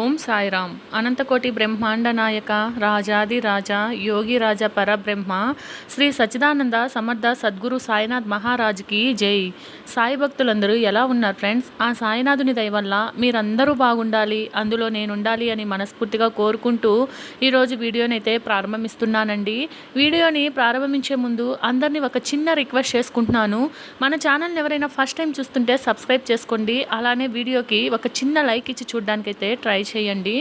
ఓం సాయిరామ్. అనంతకోటి బ్రహ్మాండ నాయక రాజాది రాజా యోగి రాజా పరబ్రహ్మ శ్రీ సచ్చిదానంద సమర్థ సద్గురు సాయినాథ్ మహారాజ్కి జై. సాయి భక్తులందరూ ఎలా ఉన్నారు ఫ్రెండ్స్? ఆ సాయినాథుని దయ వల్ల మీరందరూ బాగుండాలి, అందులో నేను ఉండాలి అని మనస్ఫూర్తిగా కోరుకుంటూ ఈరోజు వీడియోనైతే ప్రారంభిస్తున్నానండి. వీడియోని ప్రారంభించే ముందు అందరినీ ఒక చిన్న రిక్వెస్ట్ చేసుకుంటున్నాను. మన ఛానల్ని ఎవరైనా ఫస్ట్ టైం చూస్తుంటే సబ్స్క్రైబ్ చేసుకోండి. అలానే వీడియోకి ఒక చిన్న లైక్ ఇచ్చి చూడడానికైతే ట్రై చేయండి.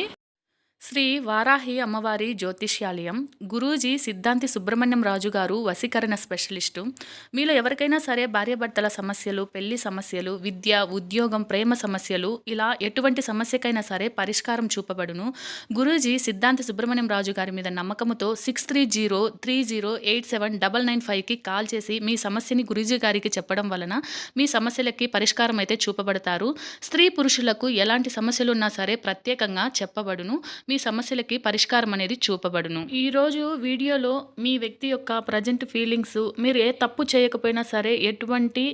శ్రీ వారాహి అమ్మవారి జ్యోతిష్యాలయం గురూజీ సిద్ధాంతి సుబ్రహ్మణ్యం రాజు గారు వశీకరణ స్పెషలిస్టు. మీలో ఎవరికైనా సరే భార్యాభర్తల సమస్యలు, పెళ్లి సమస్యలు, విద్య, ఉద్యోగం, ప్రేమ సమస్యలు, ఇలా ఎటువంటి సమస్యకైనా సరే పరిష్కారం చూపబడును. గురూజీ సిద్ధాంతి సుబ్రహ్మణ్యం రాజు గారి మీద నమ్మకంతో 6303087995కి కాల్ చేసి మీ సమస్యని గురూజీ గారికి చెప్పడం వలన మీ సమస్యలకి పరిష్కారం అయితే చూపబడతారు. స్త్రీ పురుషులకు ఎలాంటి సమస్యలు ఉన్నా సరే ప్రత్యేకంగా చెప్పబడును. మీ సమస్యలకి పరిష్కారం అనేది చూపబడును. ఈరోజు వీడియోలో మీ వ్యక్తి యొక్క ప్రజెంట్ ఫీలింగ్స్, మీరు ఏ తప్పు చేయకపోయినా సరే ఎటువంటి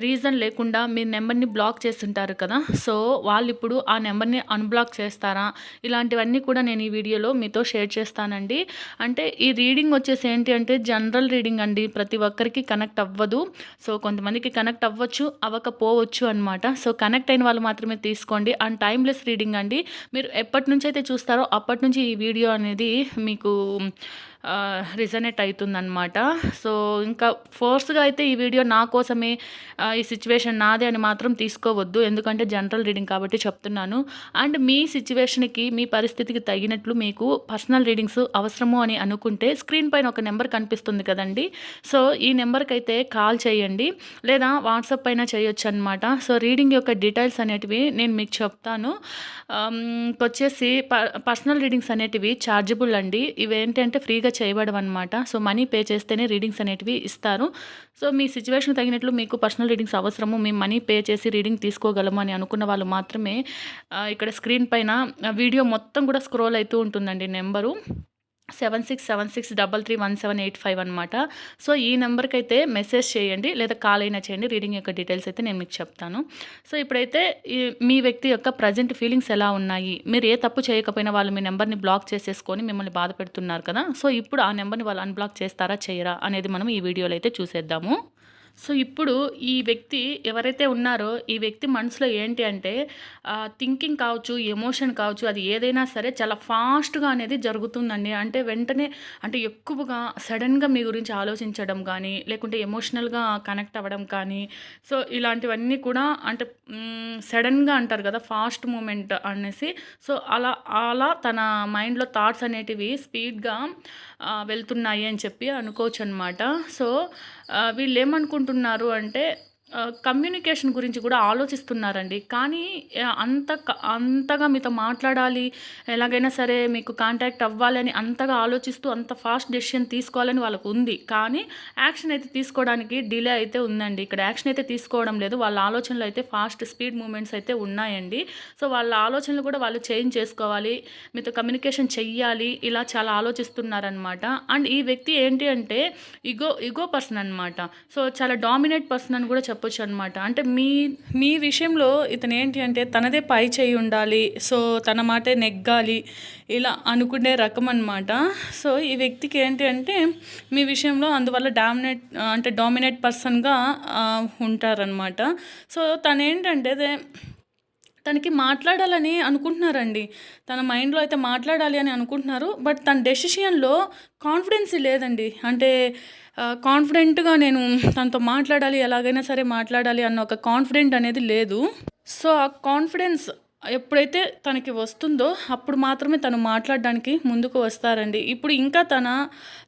రీజన్ లేకుండా మీ నెంబర్ని బ్లాక్ చేస్తుంటారు కదా, సో వాళ్ళు ఇప్పుడు ఆ నెంబర్ని అన్బ్లాక్ చేస్తారా, ఇలాంటివన్నీ కూడా నేను ఈ వీడియోలో మీతో షేర్ చేస్తానండి. అంటే ఈ రీడింగ్ వచ్చేసి ఏంటి అంటే జనరల్ రీడింగ్ అండి, ప్రతి ఒక్కరికి కనెక్ట్ అవ్వదు. సో కొంతమందికి కనెక్ట్ అవ్వచ్చు, అవ్వకపోవచ్చు అనమాట. సో కనెక్ట్ అయిన వాళ్ళు మాత్రమే తీసుకోండి. అండ్ టైమ్లెస్ రీడింగ్ అండి. మీరు ఎప్పటి నుంచి అయితే చూస్తారో అప్పటి నుంచి ఈ వీడియో అనేది మీకు రిజనేట్ అవుతుందన్నమాట. సో ఇంకా ఫోర్స్గా అయితే ఈ వీడియో నా కోసమే, ఈ సిచ్యువేషన్ నాదే అని మాత్రం తీసుకోవద్దు. ఎందుకంటే జనరల్ రీడింగ్ కాబట్టి చెప్తున్నాను. అండ్ మీ సిచ్యువేషన్కి, మీ పరిస్థితికి తగినట్లు మీకు పర్సనల్ రీడింగ్స్ అవసరము అని అనుకుంటే స్క్రీన్ పైన ఒక నెంబర్ కనిపిస్తుంది కదండి, సో ఈ నెంబర్కి అయితే కాల్ చేయండి, లేదా వాట్సాప్ పైన చేయొచ్చు అనమాట. సో రీడింగ్ యొక్క డీటెయిల్స్ అనేటివి నేను మీకు చెప్తాను. వచ్చేసి పర్సనల్ రీడింగ్స్ అనేటివి ఛార్జబుల్ అండి. ఇవేంటంటే ఫ్రీగా చేయబడడం అనమాట. సో మనీ పే చేస్తేనే రీడింగ్స్ అనేటివి ఇస్తారు. సో మీ సిచ్యువేషన్ తగినట్లు మీకు పర్సనల్ రీడింగ్స్ అవసరము, మేము మనీ పే చేసి రీడింగ్ తీసుకోగలము అని అనుకున్న వాళ్ళు మాత్రమే ఇక్కడ స్క్రీన్ పైన వీడియో మొత్తం కూడా స్క్రోల్ అవుతూ ఉంటుందండి నెంబరు 7676331785 అనమాట. సో ఈ నెంబర్కి అయితే మెసేజ్ చేయండి, లేదా కాల్ అయినా చేయండి. రీడింగ్ యొక్క డీటెయిల్స్ అయితే నేను మీకు చెప్తాను. సో ఇప్పుడైతే మీ వ్యక్తి యొక్క ప్రజెంట్ ఫీలింగ్స్ ఎలా ఉన్నాయి, మీరు ఏ తప్పు చేయకపోయినా వాళ్ళు మీ నెంబర్ని బ్లాక్ చేసేసుకొని మిమ్మల్ని బాధ పెడుతున్నారు కదా, సో ఇప్పుడు ఆ నెంబర్ని వాళ్ళు అన్బ్లాక్ చేస్తారా చేయరా అనేది మనం ఈ వీడియోలో అయితే చూసేద్దాము. సో ఇప్పుడు ఈ వ్యక్తి ఎవరైతే ఉన్నారో ఈ వ్యక్తి మనసులో ఏంటి అంటే థింకింగ్ కావచ్చు, ఎమోషన్ కావచ్చు, అది ఏదైనా సరే చాలా ఫాస్ట్గా అనేది జరుగుతుందండి. అంటే వెంటనే, అంటే ఎక్కువగా సడన్గా మీ గురించి ఆలోచించడం కానీ, లేకుంటే ఎమోషనల్గా కనెక్ట్ అవ్వడం కానీ, సో ఇలాంటివన్నీ కూడా అంటే సడన్గా అంటారు కదా, ఫాస్ట్ మూమెంట్ అనేసి. సో అలా తన మైండ్లో థాట్స్ అనేటివి స్పీడ్గా వెళ్తున్నాయి అని చెప్పి అనుకోవచ్చు అనమాట. సో వీళ్ళు ఏమనుకుంటున్నారు అంటే కమ్యూనికేషన్ గురించి కూడా ఆలోచిస్తున్నారండి. కానీ అంతగా మీతో మాట్లాడాలి, ఎలాగైనా సరే మీకు కాంటాక్ట్ అవ్వాలి అని అంతగా ఆలోచిస్తూ అంత ఫాస్ట్ డెసిషన్ తీసుకోవాలని వాళ్ళకు ఉంది. కానీ యాక్షన్ అయితే తీసుకోవడానికి డిలే అయితే ఉందండి. ఇక్కడ యాక్షన్ అయితే తీసుకోవడం లేదు. వాళ్ళ ఆలోచనలు అయితే ఫాస్ట్ స్పీడ్ మూమెంట్స్ అయితే ఉన్నాయండి. సో వాళ్ళ ఆలోచనలు కూడా వాళ్ళు చేంజ్ చేసుకోవాలి, మీతో కమ్యూనికేషన్ చెయ్యాలి, ఇలా చాలా ఆలోచిస్తున్నారనమాట. అండ్ ఈ వ్యక్తి ఏంటి అంటే ఇగో పర్సన్ అనమాట. సో చాలా డామినేట్ పర్సన్ అని కూడా చెప్పొచ్చు అనమాట. అంటే మీ విషయంలో ఇతను ఏంటి అంటే తనదే పై చేయి ఉండాలి, సో తన మాటే నెగ్గాలి, ఇలా అనుకునే రకం అనమాట. సో ఈ వ్యక్తికి ఏంటి అంటే మీ విషయంలో అందువల్ల డామినేట్ పర్సన్గా ఉంటారనమాట. సో తను ఏంటంటే తనకి మాట్లాడాలని అనుకుంటున్నారండి, తన మైండ్లో అయితే మాట్లాడాలి అని అనుకుంటున్నారు. బట్ తన డెసిషన్లో కాన్ఫిడెన్స్ లేదండి. అంటే కాన్ఫిడెంట్గా నేను తనతో మాట్లాడాలి, ఎలాగైనా సరే మాట్లాడాలి అన్న ఒక కాన్ఫిడెంట్ అనేది లేదు. సో ఆ కాన్ఫిడెన్స్ ఎప్పుడైతే తనకి వస్తుందో అప్పుడు మాత్రమే తను మాట్లాడడానికి ముందుకు వస్తారండి. ఇప్పుడు ఇంకా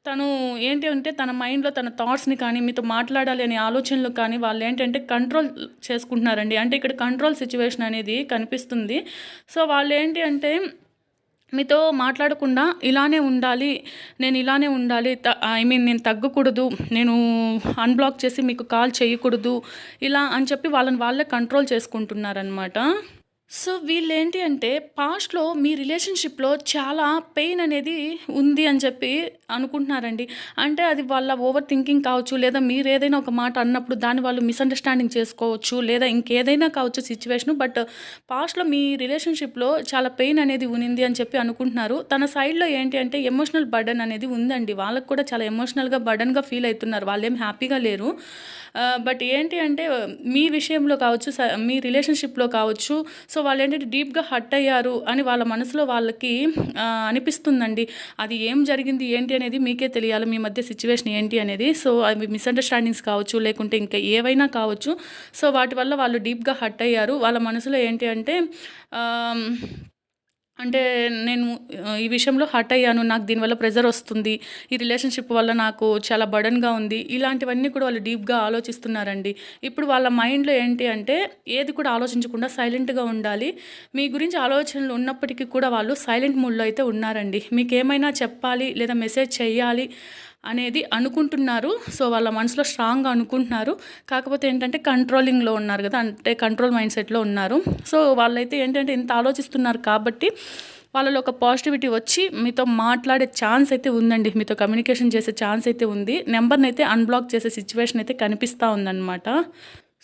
తను ఏంటి అంటే తన మైండ్లో తన థాట్స్ని కానీ, మీతో మాట్లాడాలి అనే ఆలోచనలు కానీ వాళ్ళు ఏంటంటే కంట్రోల్ చేసుకుంటున్నారండి. అంటే ఇక్కడ కంట్రోల్ సిచ్యువేషన్ అనేది కనిపిస్తుంది. సో వాళ్ళు ఏంటి అంటే మీతో మాట్లాడకుండా ఇలానే ఉండాలి, నేను ఇలానే ఉండాలి, నేను తగ్గకూడదు, నేను అన్బ్లాక్ చేసి మీకు కాల్ చేయకూడదు, ఇలా అని చెప్పి వాళ్ళని వాళ్ళే కంట్రోల్ చేసుకుంటున్నారనమాట. సో వీళ్ళేంటి అంటే పాస్ట్‌లో మీ రిలేషన్‌షిప్‌లో చాలా పెయిన్ అనేది ఉంది అని చెప్పి అనుకుంటున్నారండి. అంటే అది వాళ్ళ ఓవర్ థింకింగ్ కావచ్చు, లేదా మీరేదైనా ఒక మాట అన్నప్పుడు దాన్ని వాళ్ళు మిస్‌అండర్‌స్టాండింగ్ చేసుకోవచ్చు, లేదా ఇంకేదైనా కావచ్చు సిట్యుయేషను. బట్ పాస్ట్‌లో మీ రిలేషన్‌షిప్‌లో చాలా పెయిన్ అనేది ఉనింది అని చెప్పి అనుకుంటున్నారు. తన సైడ్‌లో ఏంటి అంటే ఎమోషనల్ బర్డెన్ అనేది ఉందండి. వాళ్ళకి కూడా చాలా ఎమోషనల్‌గా బర్డెన్‌గా ఫీల్ అయితున్నారు. వాళ్ళేం హ్యాపీగా లేరు. బట్ ఏంటి అంటే మీ విషయంలో కావచ్చు, మీ రిలేషన్‌షిప్‌లో కావచ్చు, సో వాళ్ళేంటంటే డీప్‌గా హర్ట్ అయ్యారు అని వాళ్ళ మనసులో వాళ్ళకి అనిపిస్తుందండి. అది ఏం జరిగింది ఏంటి అనేది మీకే తెలియాలి. మీ మధ్య సిట్యుయేషన్ ఏంటి అనేది. సో అవి మిస్‌అండర్‌స్టాండింగ్స్ కావచ్చు, లేకుంటే ఇంకా ఏవైనా కావచ్చు. సో వాటి వల్ల వాళ్ళు డీప్‌గా హర్ట్ అయ్యారు. వాళ్ళ మనసులో ఏంటి అంటే ఆహ్, అంటే నేను ఈ విషయంలో హర్ట్ అయ్యాను. నాకు దీనివల్ల ప్రెషరొస్తుంది. ఈ రిలేషన్‌షిప్ వల్ల నాకు చాలా బర్డెన్‌గా ఉంది. ఇలాంటివన్నీ కూడా వాళ్ళు డీప్‌గా ఆలోచిస్తున్నారండి. ఇప్పుడు వాళ్ళ మైండ్‌లో ఏంటి అంటే ఏది కూడా ఆలోచించకుండా సైలెంట్‌గా ఉండాలి. మీ గురించి ఆలోచనలు ఉన్నప్పటికీ కూడా వాళ్ళు సైలెంట్ మోడ్‌లో అయితే ఉన్నారండి. మీకేమైనా చెప్పాలి లేదా మెసేజ్ చేయాలి అనేది అనుకుంటున్నారు. సో వాళ్ళ మనసులో స్ట్రాంగ్‌గా అనుకుంటున్నారు. కాకపోతే ఏంటంటే కంట్రోలింగ్‌లో ఉన్నారు గదా! అంటే కంట్రోల్ మైండ్ సెట్‌లో ఉన్నారు. సో వాళ్ళైతే ఏంటంటే ఇంత ఆలోచిస్తున్నారు కాబట్టి వాళ్ళలో ఒక పాజిటివిటీ వచ్చి మీతో మాట్లాడే ఛాన్స్ అయితే ఉందండి. మీతో కమ్యూనికేషన్ చేసే ఛాన్స్ అయితే ఉంది. నంబర్‌నైతే అన్‌బ్లాక్ చేసే సిట్యుయేషన్ అయితే కనిపిస్తా ఉందన్నమాట.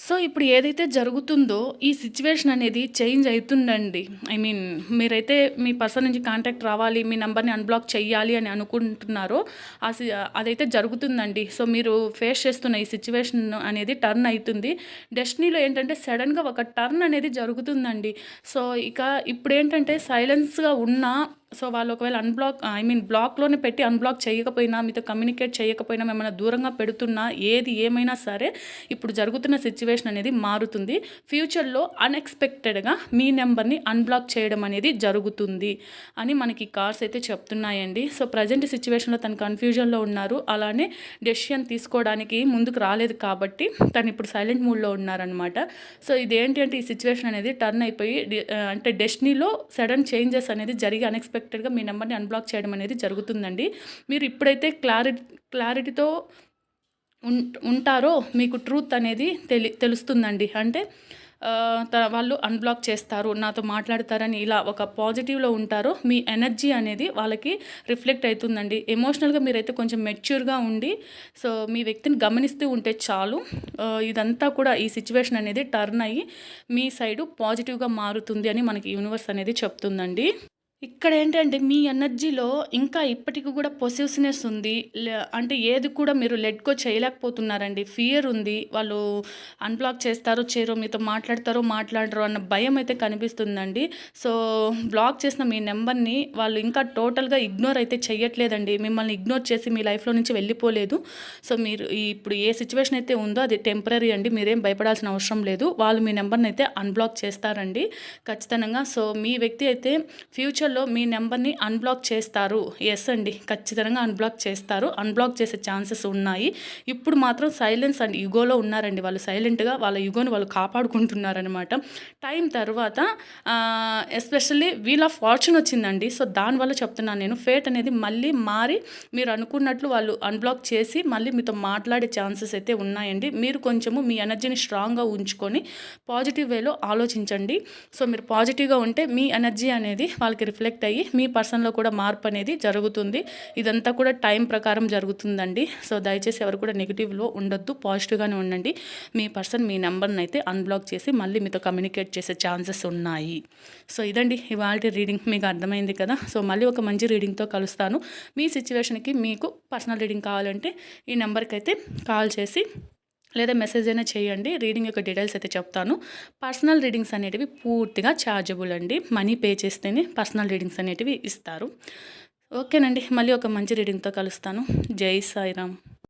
సో, ఇప్పుడు ఏదైతే జరుగుతుందో, ఈ సిట్యుయేషన్ అనేది చేంజ్ అయితుందండి. ఐ మీన్ మీరైతే మీ పర్సన్ నుంచి కాంటాక్ట్ రావాలి, మీ నంబర్‌ని అన్‌బ్లాక్ చెయ్యాలి అని అనుకుంటున్నారో, అదైతే జరుగుతుందండి. సో, మీరు ఫేస్ చేస్తున్న ఈ సిట్యుయేషన్ అనేది టర్న్ అయితుంది. డెస్టినీలో ఏంటంటే సడెన్‌గా ఒక టర్న్ అనేది జరుగుతుందండి. సో, ఇక ఇప్పుడేంటంటే సైలెన్స్‌గా ఉన్నా సో, వాళ్ళు ఒకవేళ బ్లాక్‌లోనే పెట్టి అన్‌బ్లాక్ చేయకపోయినా, మీతో కమ్యూనికేట్ చేయకపోయినా, మిమ్మల్ని దూరంగా పెడుతున్నా, ఏది ఏమైనా సరే, ఇప్పుడు జరుగుతున్న సిట్యుయేషన్ అనేది మారుతుంది. ఫ్యూచర్‌లో అన్‌ఎక్స్‌పెక్టెడ్‌గా మీ నంబర్‌ని అన్‌బ్లాక్ చేయడం అనేది జరుగుతుంది అని మనకి కార్డ్స్ అయితే చెప్తున్నాయండి. సో, ప్రెజెంట్ సిట్యుయేషన్‌లో తను కన్‌ఫ్యూజన్‌లో ఉన్నారు. అలానే డెసిషన్ తీసుకోవడానికి ముందుకు రాలేదు కాబట్టి, తను ఇప్పుడు సైలెంట్ మూడ్‌లో ఉన్నారనమాట. సో, ఇదేంటి అంటే ఈ సిట్యుయేషన్ అనేది టర్న్ అయిపోయి అంటే డెస్టినీలో సడెన్ చేంజెస్ అనేది జరిగి అన్‌ఎక్స్‌పెక్టెడ్‌గా మీ నంబర్‌ని అన్‌బ్లాక్ చేయడం అనేది జరుగుతుందండి. మీరు ఇప్పుడైతే క్లారిటీతో ఉంటారో మీకు ట్రూత్ అనేది తెలుస్తుందండి. అంటే వాళ్ళు అన్‌బ్లాక్ చేస్తారు, నాతో మాట్లాడతారని ఇలా ఒక పాజిటివ్‌లో ఉంటారో మీ ఎనర్జీ అనేది వాళ్ళకి రిఫ్లెక్ట్ అయితుందండి. ఎమోషనల్‌గా మీరైతే కొంచెం మెచ్యూర్‌గా ఉండి సో మీ వ్యక్తిని గమనిస్తూ ఉంటే చాలు. ఇదంతా కూడా ఈ సిట్యుయేషన్ అనేది టర్న్ అయ్యి మీ సైడు పాజిటివ్‌గా మారుతుంది అని మనకి యూనివర్స్ అనేది చెప్తుందండి. ఇక్కడేంటంటే మీ ఎనర్జీలో ఇంకా ఇప్పటికి కూడా పొసెసివ్‌నెస్ ఉంది. అంటే ఏది కూడా మీరు లెట్ గో చేయలేకపోతున్నారండి. ఫియర్ ఉంది. వాళ్ళు అన్‌బ్లాక్ చేస్తారో, చేయరో, మీతో మాట్లాడతారో, మాట్లాడరో అన్న భయం అయితే కనిపిస్తుందండి. సో, బ్లాక్ చేసిన మీ నంబర్‌ని వాళ్ళు ఇంకా టోటల్‌గా ఇగ్నోర్ అయితే చెయ్యట్లేదండి. మిమ్మల్ని ఇగ్నోర్ చేసి మీ లైఫ్‌లో నుంచి వెళ్ళిపోలేదు. సో, మీరు ఇప్పుడు ఏ సిట్యుయేషన్ అయితే ఉందో అది టెంపరరీ అండి. మీరేం భయపడాల్సిన అవసరం లేదు. వాళ్ళు మీ నంబర్‌ని అయితే అన్‌బ్లాక్ చేస్తారండి ఖచ్చితంగా. సో, మీ వ్యక్తి అయితే ఫ్యూచర్‌లో మీ నంబర్‌ని అన్‌బ్లాక్ చేస్తారు. యెస్ అండి. ఖచ్చితంగా అన్‌బ్లాక్ చేస్తారు. అన్‌బ్లాక్ చేసే ఛాన్సెస్ ఉన్నాయి. ఇప్పుడు మాత్రం సైలెన్స్ అండ్ ఇగోలో ఉన్నారండి. వాళ్ళు సైలెంట్‌గా వాళ్ళ ఇగోని వాళ్ళు కాపాడుకుంటున్నారనమాట. టైం తర్వాత ఎస్పెషల్లీ వీల్ ఆఫ్ ఫార్చ్యూన్ వచ్చిందండి. సో, దానివల్ల చెప్తున్నాను నేను. ఫేట్ అనేది మళ్ళీ మారి మీరు అనుకున్నట్లు వాళ్ళు అన్‌బ్లాక్ చేసి మళ్ళీ మీతో మాట్లాడే ఛాన్సెస్ అయితే ఉన్నాయండి. మీరు కొంచెము మీ ఎనర్జీని స్ట్రాంగ్‌గా ఉంచుకొని పాజిటివ్ వేలో ఆలోచించండి. సో, మీరు పాజిటివ్‌గా ఉంటే మీ ఎనర్జీ అనేది వాళ్ళకి రిఫ్లెక్ట్ అయ్యి మీ పర్సన్‌లో కూడా మార్పు అనేది జరుగుతుంది. ఇదంతా కూడా టైం ప్రకారం జరుగుతుందండి. సో, దయచేసి ఎవరు కూడా నెగెటివ్‌లో ఉండొద్దు. పాజిటివ్‌గానే ఉండండి. మీ పర్సన్ మీ నంబర్‌ని అయితే అన్‌బ్లాక్ చేసి మళ్ళీ మీతో కమ్యూనికేట్ చేసే ఛాన్సెస్ ఉన్నాయి. సో, ఇదండి ఇవాల్టి రీడింగ్. మీకు అర్థమైంది కదా! సో, మళ్ళీ ఒక మంచి రీడింగ్‌తో కలుస్తాను. మీ సిట్యుయేషన్‌కి మీకు పర్సనల్ రీడింగ్ కావాలంటే ఈ నంబర్‌కి అయితే కాల్ చేసి లేదా మెసేజ్ అయినా చేయండి. రీడింగ్ యొక్క డీటెయిల్స్ అయితే చెప్తాను. పర్సనల్ రీడింగ్స్ అనేటివి పూర్తిగా ఛార్జబుల్ అండి. మనీ పే చేస్తేనే పర్సనల్ రీడింగ్స్ అనేటివి ఇస్తారు. ఓకేనండి. మళ్ళీ ఒక మంచి రీడింగ్‌తో కలుస్తాను. జై సాయిరామ్.